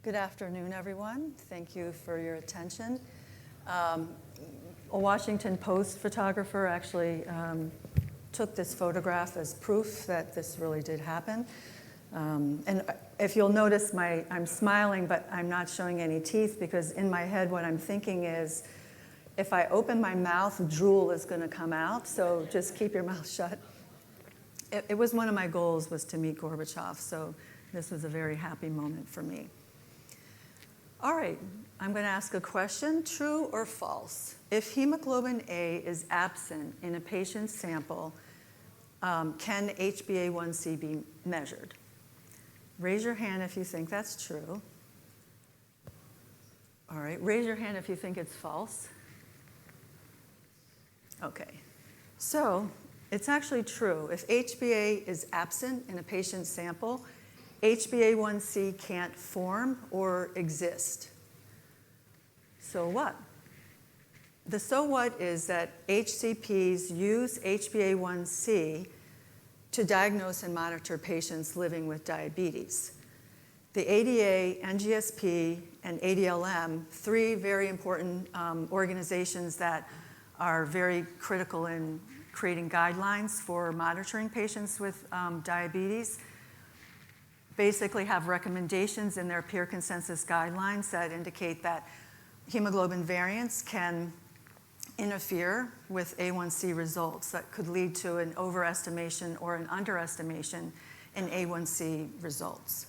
Good afternoon, everyone. Thank you for your attention. A Washington Post photographer actually took this photograph as proof that this really did happen. And if you'll notice, I'm smiling, but I'm not showing any teeth because in my head what I'm thinking is, if I open my mouth, drool is going to come out, so just keep your mouth shut. It was one of my goals was to meet Gorbachev, so this was a very happy moment for me. All right, I'm going to ask a question, true or false? If hemoglobin A is absent in a patient's sample, can HbA1c be measured? Raise your hand if you think that's true. All right, raise your hand if you think it's false. Okay, so it's actually true. If HbA is absent in a patient's sample, HbA1c can't form or exist. So what? The so what is that HCPs use HbA1c to diagnose and monitor patients living with diabetes. The ADA, NGSP, and ADLM, three very important organizations that are very critical in creating guidelines for monitoring patients with diabetes, basically have recommendations in their peer consensus guidelines that indicate that hemoglobin variance can interfere with A1C results that could lead to an overestimation or an underestimation in A1C results.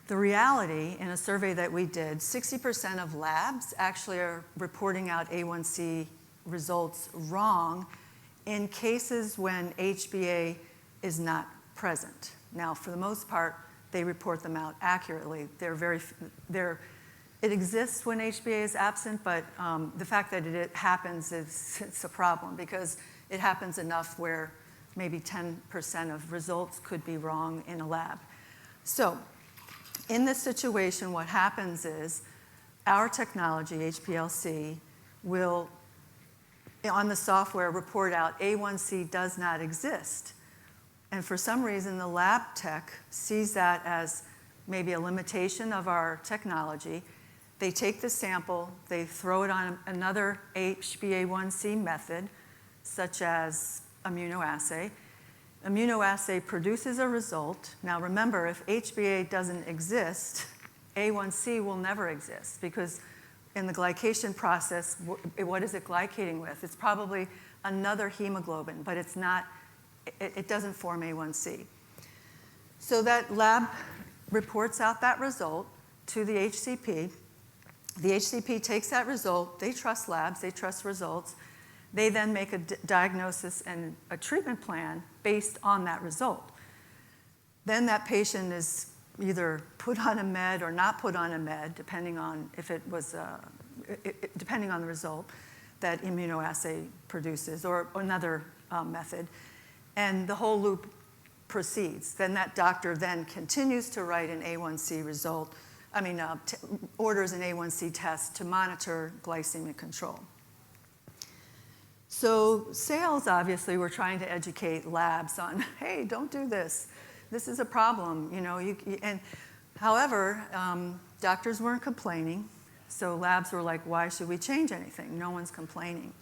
The reality, in a survey that we did, 60% of labs actually are reporting out A1C results wrong in cases when HbA is not present. Now, for the most part, they report them out accurately. It exists when HbA is absent, but the fact that it happens it's a problem because it happens enough where maybe 10% of results could be wrong in a lab. So, in this situation, what happens is our technology, HPLC, will, on the software, report out A1C does not exist. And for some reason, the lab tech sees that as maybe a limitation of our technology. They take the sample, they throw it on another HbA1c method, such as immunoassay. Immunoassay produces a result. Now remember, if HbA doesn't exist, A1c will never exist because in the glycation process, what is it glycating with? It's probably another hemoglobin, but it's not. It doesn't form A1c. So that lab reports out that result to the HCP. The HCP takes that result. They trust labs. They trust results. They then make a diagnosis and a treatment plan based on that result. Then that patient is either put on a med or not put on a med, depending on if it was, depending on the result that immunoassay produces or another method. And the whole loop proceeds. Then that doctor then continues to write an A1C result, orders an A1C test to monitor glycemic control. So sales, obviously, were trying to educate labs on, hey, don't do this. This is a problem, however, doctors weren't complaining. So labs were like, why should we change anything? No one's complaining.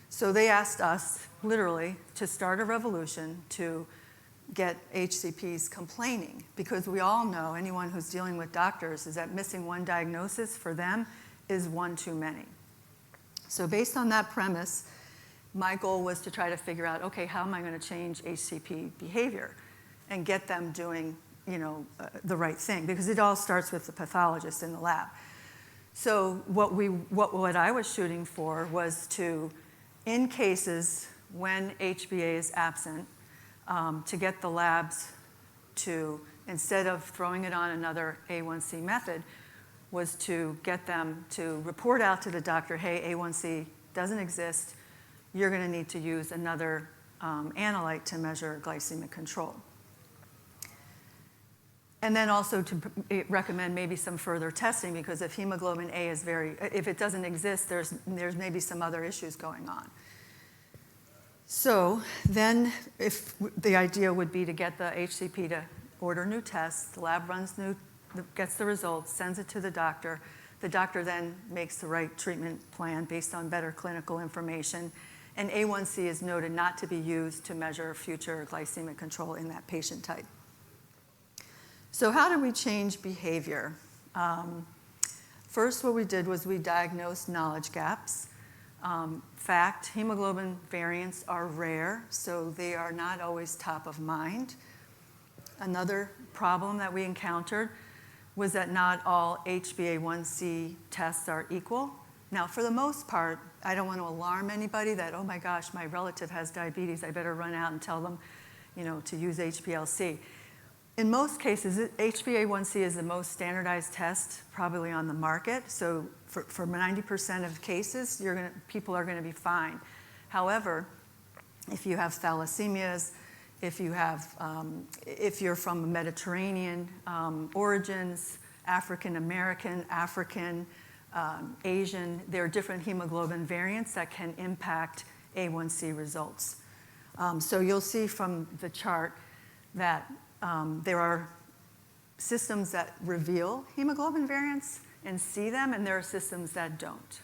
So they asked us, literally, to start a revolution to get HCPs complaining, because we all know, anyone who's dealing with doctors, is that missing one diagnosis for them is one too many. So based on that premise, my goal was to try to figure out, okay, how am I going to change HCP behavior and get them doing, the right thing? Because it all starts with the pathologist in the lab. So what I was shooting for was to, in cases when HbA is absent, to get the labs to, instead of throwing it on another A1C method, was to get them to report out to the doctor, hey, A1C doesn't exist. You're going to need to use another analyte to measure glycemic control. And then also to recommend maybe some further testing, because if hemoglobin A is if it doesn't exist, there's maybe some other issues going on. So then if the idea would be to get the HCP to order new tests, the lab runs new gets the results, sends it to the doctor. The doctor then makes the right treatment plan based on better clinical information. And A1C is noted not to be used to measure future glycemic control in that patient type. So how do we change behavior? First, what we did was we diagnosed knowledge gaps. Fact, hemoglobin variants are rare, so they are not always top of mind. Another problem that we encountered was that not all HbA1c tests are equal. Now, for the most part, I don't want to alarm anybody that, oh my gosh, my relative has diabetes, I better run out and tell them, to use HbA1c. In most cases, HbA1c is the most standardized test probably on the market. So for 90% of cases, people are going to be fine. However, if you have thalassemias, if you're from Mediterranean origins, African American, African, Asian, there are different hemoglobin variants that can impact A1C results. So you'll see from the chart that there are systems that reveal hemoglobin variants and see them, and there are systems that don't.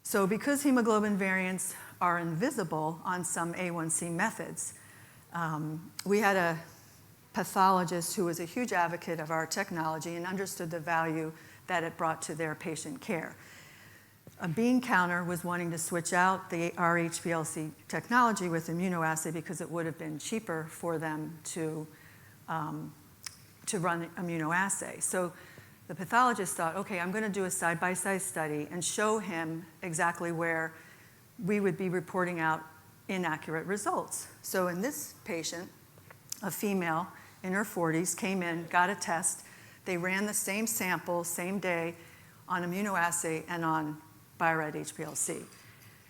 So because hemoglobin variants are invisible on some A1C methods, we had a pathologist who was a huge advocate of our technology and understood the value that it brought to their patient care. A bean counter was wanting to switch out our HPLC technology with immunoassay because it would have been cheaper for them to run immunoassay. So the pathologist thought, okay, I'm going to do a side-by-side study and show him exactly where we would be reporting out inaccurate results. So in this patient, a female in her 40s came in, got a test. They ran the same sample, same day, on immunoassay and on Bio-Rad HPLC.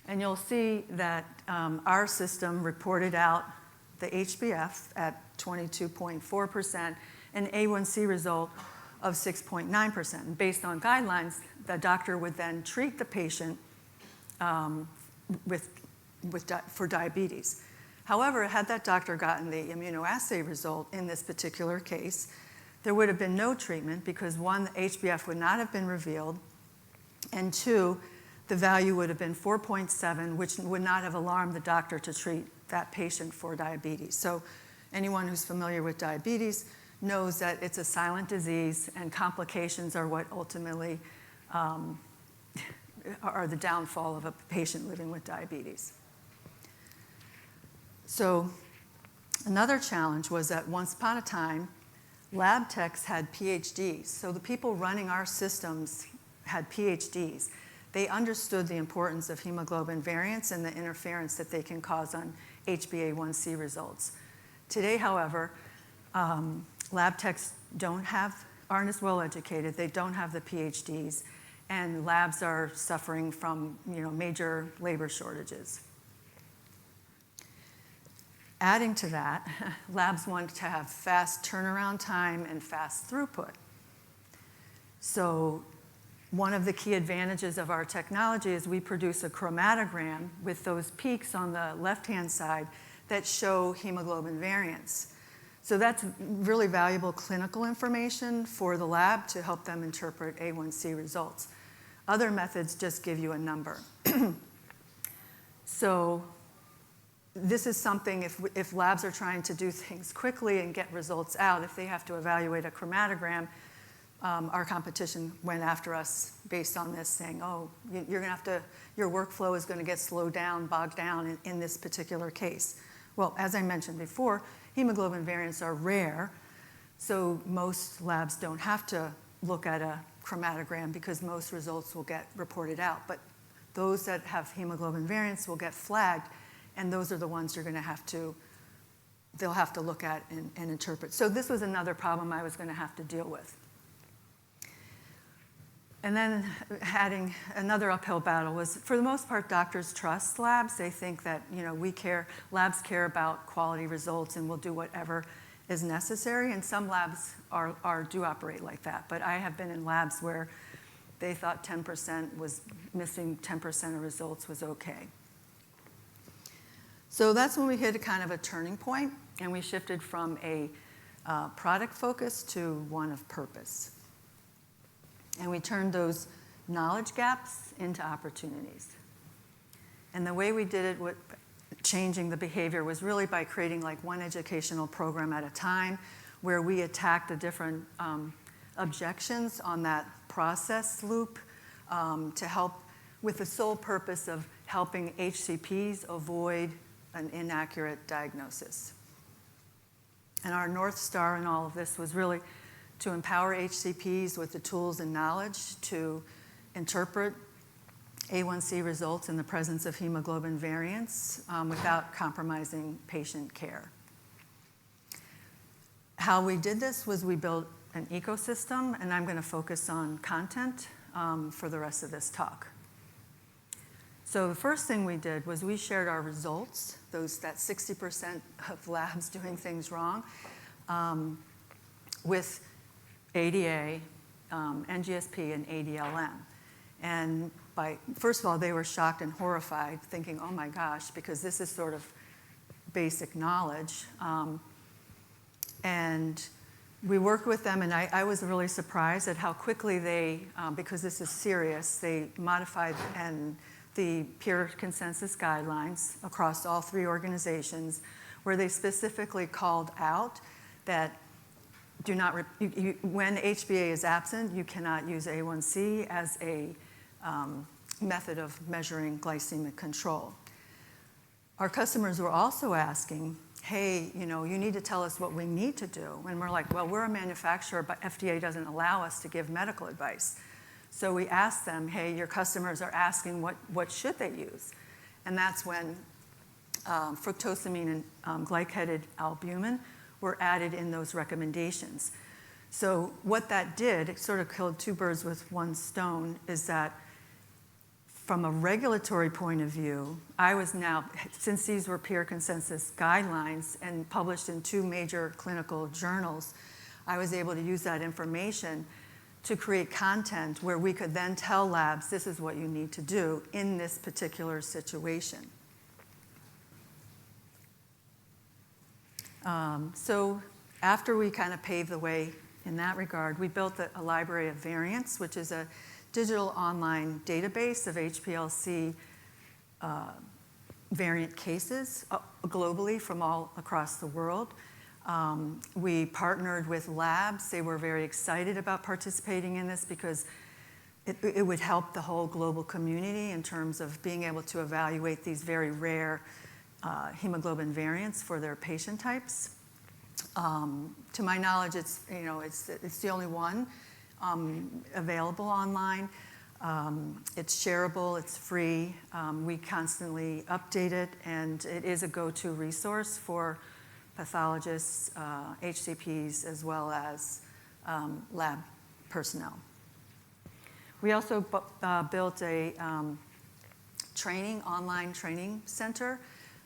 And you'll see that our system reported out the HbF at 22.4%, and A1C result of 6.9%. And based on guidelines, the doctor would then treat the patient for diabetes. However, had that doctor gotten the immunoassay result in this particular case, there would have been no treatment because one, the HbF would not have been revealed, and two, the value would have been 4.7, which would not have alarmed the doctor to treat that patient for diabetes. So anyone who's familiar with diabetes knows that it's a silent disease and complications are what ultimately are the downfall of a patient living with diabetes. So another challenge was that once upon a time, lab techs had PhDs. So the people running our systems had PhDs. They understood the importance of hemoglobin variants and the interference that they can cause on HbA1c results. Today, however, lab techs aren't as well educated. They don't have the PhDs, and labs are suffering from major labor shortages. Adding to that, labs want to have fast turnaround time and fast throughput. So one of the key advantages of our technology is we produce a chromatogram with those peaks on the left-hand side that show hemoglobin variants. So that's really valuable clinical information for the lab to help them interpret A1C results. Other methods just give you a number. So this is something, if labs are trying to do things quickly and get results out, if they have to evaluate a chromatogram, our competition went after us based on this, saying, oh, your workflow is going to get slowed down, bogged down in this particular case. Well, as I mentioned before, hemoglobin variants are rare, so most labs don't have to look at a chromatogram because most results will get reported out. But those that have hemoglobin variants will get flagged, and those are the ones they'll have to look at and interpret. So this was another problem I was going to have to deal with. And then adding another uphill battle was, for the most part, doctors trust labs. They think that labs care about quality results and will do whatever is necessary. And some labs do operate like that. But I have been in labs where they thought 10% was missing 10% of results was okay. So that's when we hit a kind of a turning point, and we shifted from a product focus to one of purpose. And we turned those knowledge gaps into opportunities. And the way we did it with changing the behavior was really by creating like one educational program at a time, where we attacked the different objections on that process loop to help with the sole purpose of helping HCPs avoid an inaccurate diagnosis. And our North Star in all of this was really to empower HCPs with the tools and knowledge to interpret A1C results in the presence of hemoglobin variants without compromising patient care. How we did this was we built an ecosystem, and I'm going to focus on content for the rest of this talk. So the first thing we did was we shared our results, that 60% of labs doing things wrong, with ADA, NGSP, and ADLM. And first of all, they were shocked and horrified, thinking, oh my gosh, because this is sort of basic knowledge. And we worked with them, and I was really surprised at how quickly they, because this is serious, they modified the peer consensus guidelines across all 3 organizations, where they specifically called out that when HbA is absent, you cannot use A1C as a method of measuring glycemic control. Our customers were also asking, hey, you need to tell us what we need to do. And we're like, well, we're a manufacturer, but FDA doesn't allow us to give medical advice. So we asked them, hey, your customers are asking what should they use? And that's when fructosamine and glycated albumin were added in those recommendations. So what that did, it sort of killed 2 birds with 1 stone, is that from a regulatory point of view, I was now, since these were peer consensus guidelines and published in 2 major clinical journals, I was able to use that information to create content where we could then tell labs, this is what you need to do in this particular situation. So after we kind of paved the way in that regard, we built a library of variants, which is a digital online database of HPLC variant cases globally from all across the world. We partnered with labs. They were very excited about participating in this because it would help the whole global community in terms of being able to evaluate these very rare hemoglobin variants for their patient types. To my knowledge, it's the only one available online. It's shareable, it's free. We constantly update it, and it is a go-to resource for pathologists, HCPs, as well as lab personnel. We also built a online training center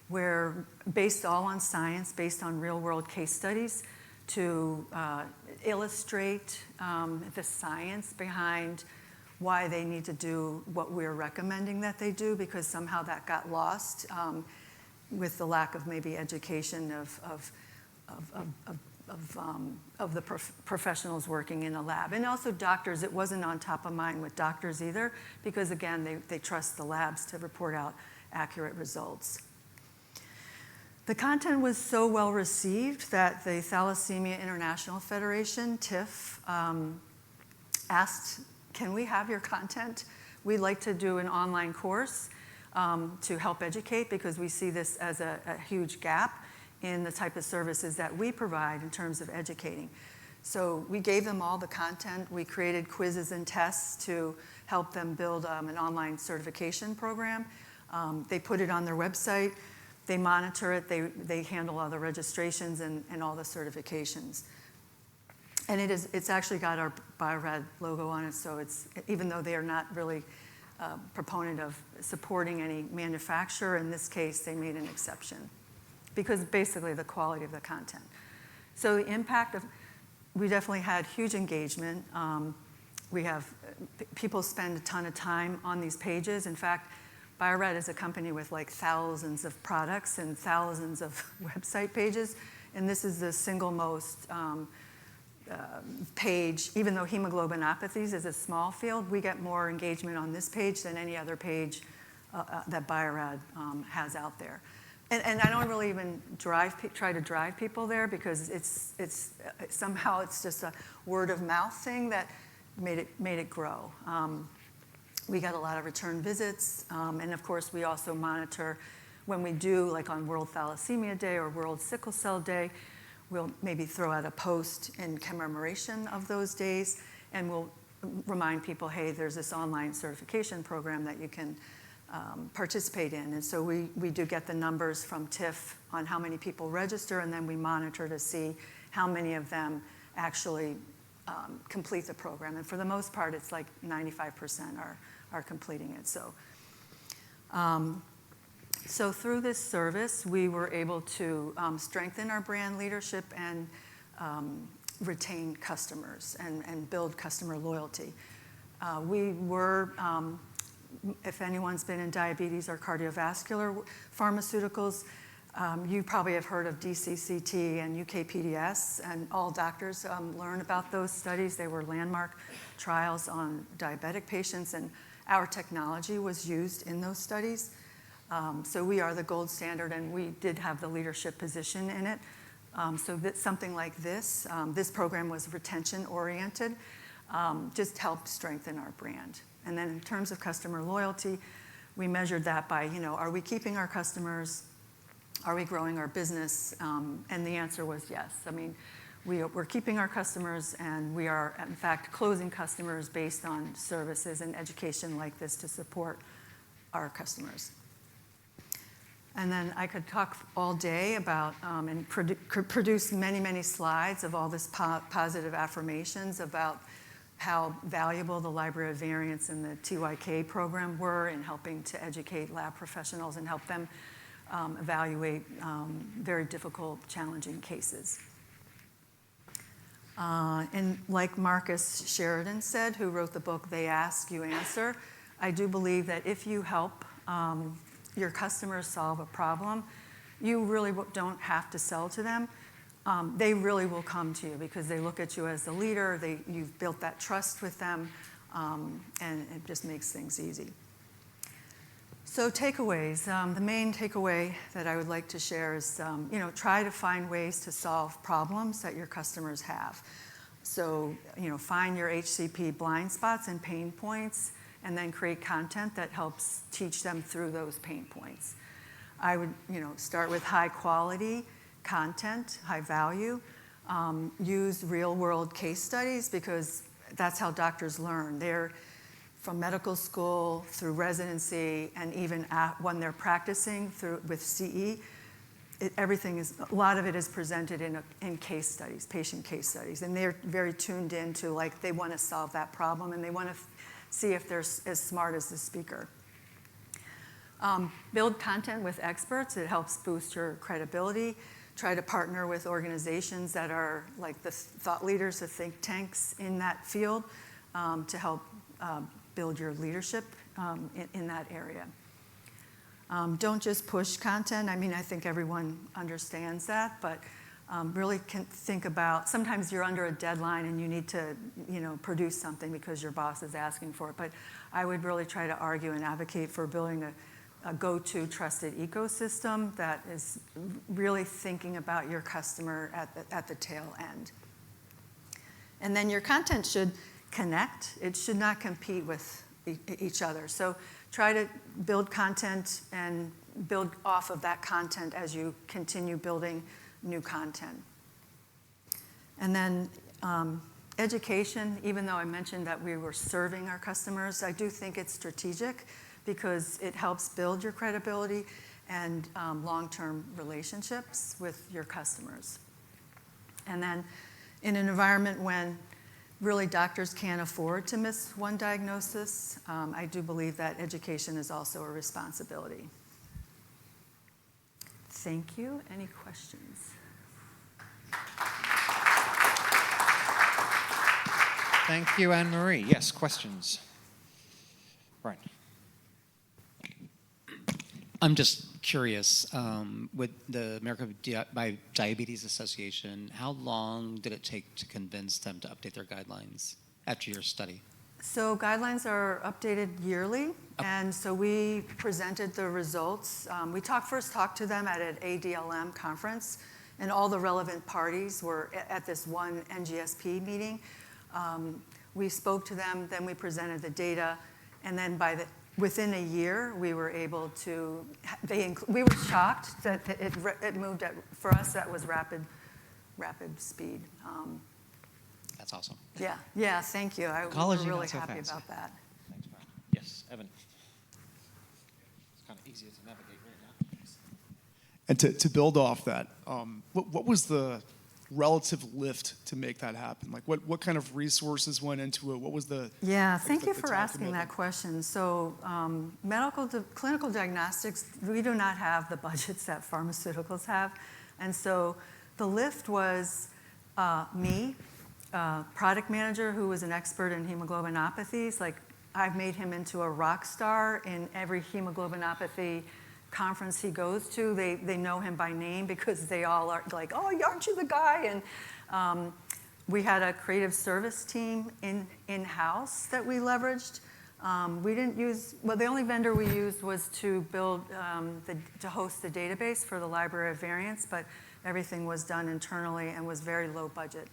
where, based all on science, based on real-world case studies, to illustrate the science behind why they need to do what we're recommending that they do, because somehow that got lost with the lack of maybe education of the professionals working in a lab. And also doctors, it wasn't on top of mind with doctors either, because again, they trust the labs to report out accurate results. The content was so well received that the Thalassemia International Federation, TIF, asked, can we have your content? We'd like to do an online course to help educate, because we see this as a huge gap in the type of services that we provide in terms of educating. So we gave them all the content. We created quizzes and tests to help them build an online certification program. They put it on their website. They monitor it. They handle all the registrations and all the certifications. And it's actually got our Bio-Rad logo on it, so even though they are not really a proponent of supporting any manufacturer, in this case, they made an exception, because basically the quality of the content. So the impact we definitely had huge engagement. We have people spend a ton of time on these pages. In fact, Bio-Rad is a company with like thousands of products and thousands of website pages, And this is the single most page, even though hemoglobinopathies is a small field, we get more engagement on this page than any other page that Bio-Rad has out there. And I don't really even try to drive people there, because somehow it's just a word of mouth thing that made it grow. We got a lot of return visits, and of course we also monitor when we do, like on World Thalassemia Day or World Sickle Cell Day, we'll maybe throw out a post in commemoration of those days, and we'll remind people, hey, there's this online certification program that you can participate in. And so we do get the numbers from TIFF on how many people register, and then we monitor to see how many of them actually complete the program. And for the most part, it's like 95% are completing it. So through this service, we were able to strengthen our brand leadership and retain customers and build customer loyalty. We were, if anyone's been in diabetes or cardiovascular pharmaceuticals, you probably have heard of DCCT and UKPDS, and all doctors learn about those studies. They were landmark trials on diabetic patients, and our technology was used in those studies. So we are the gold standard, and we did have the leadership position in it. So that something like this program was retention-oriented, just helped strengthen our brand. And then in terms of customer loyalty, we measured that by, are we keeping our customers? Are we growing our business? And the answer was yes. I mean, we're keeping our customers, and we are, in fact, closing customers based on services and education like this to support our customers. And then I could talk all day about and produce many, many slides of all this positive affirmations about how valuable the Library of Variants and the TYK program were in helping to educate lab professionals and help them evaluate very difficult, challenging cases. And like Marcus Sheridan said, who wrote the book, They Ask, You Answer, I do believe that if you help your customers solve a problem, you really don't have to sell to them. They really will come to you because they look at you as the leader, you've built that trust with them, and it just makes things easy. So takeaways, the main takeaway that I would like to share is, try to find ways to solve problems that your customers have. So, find your HCP blind spots and pain points, and then create content that helps teach them through those pain points. I would, start with high quality content, high value. Use real world case studies, because that's how doctors learn. They're from medical school through residency, and even when they're practicing with CE, a lot of it is presented in case studies, patient case studies. And they're very tuned into, like, they want to solve that problem, and they want to see if they're as smart as the speaker. Build content with experts. It helps boost your credibility. Try to partner with organizations that are like the thought leaders, the think tanks in that field, to help build your leadership in that area. Don't just push content. I mean, I think everyone understands that, but really can think about, sometimes you're under a deadline and you need to, produce something because your boss is asking for it. But I would really try to argue and advocate for building a go-to trusted ecosystem that is really thinking about your customer at the tail end. And then your content should connect. It should not compete with each other. So try to build content and build off of that content as you continue building new content. And then education, even though I mentioned that we were serving our customers, I do think it's strategic because it helps build your credibility and long-term relationships with your customers. And then in an environment when really doctors can't afford to miss one diagnosis, I do believe that education is also a responsibility. Thank you. Any questions? Thank you, Anne-Marie. Yes, questions? Right. I'm just curious, with the American Diabetes Association, how long did it take to convince them to update their guidelines after your study? So guidelines are updated yearly, and so we presented the results. We first talked to them at an ADLM conference, and all the relevant parties were at this one NGSP meeting. We spoke to them, then we presented the data, and then within a year, we were able to, we were shocked that it moved at, for us, that was rapid speed. That's awesome. Yeah, thank you. I'm Oncology, really not so happy fast. about that. Thanks, Brian. Yes, Evan. It's kind of easier to navigate right now. And to build off that, what was the relative lift to make that happen? Like, what kind of resources went into it? What was the Thank you the for time asking that commitment? question. So clinical diagnostics, we do not have the budgets that pharmaceuticals have. And so the lift was me, product manager who was an expert in hemoglobinopathies. Like, I've made him into a rock star in every hemoglobinopathy conference he goes to. They know him by name because they all are like, oh, aren't you the guy? And we had a creative service team in-house that we leveraged. We didn't use, well, the only vendor we used was to build, to host the database for the Library of Variants, but everything was done internally and was very low budget.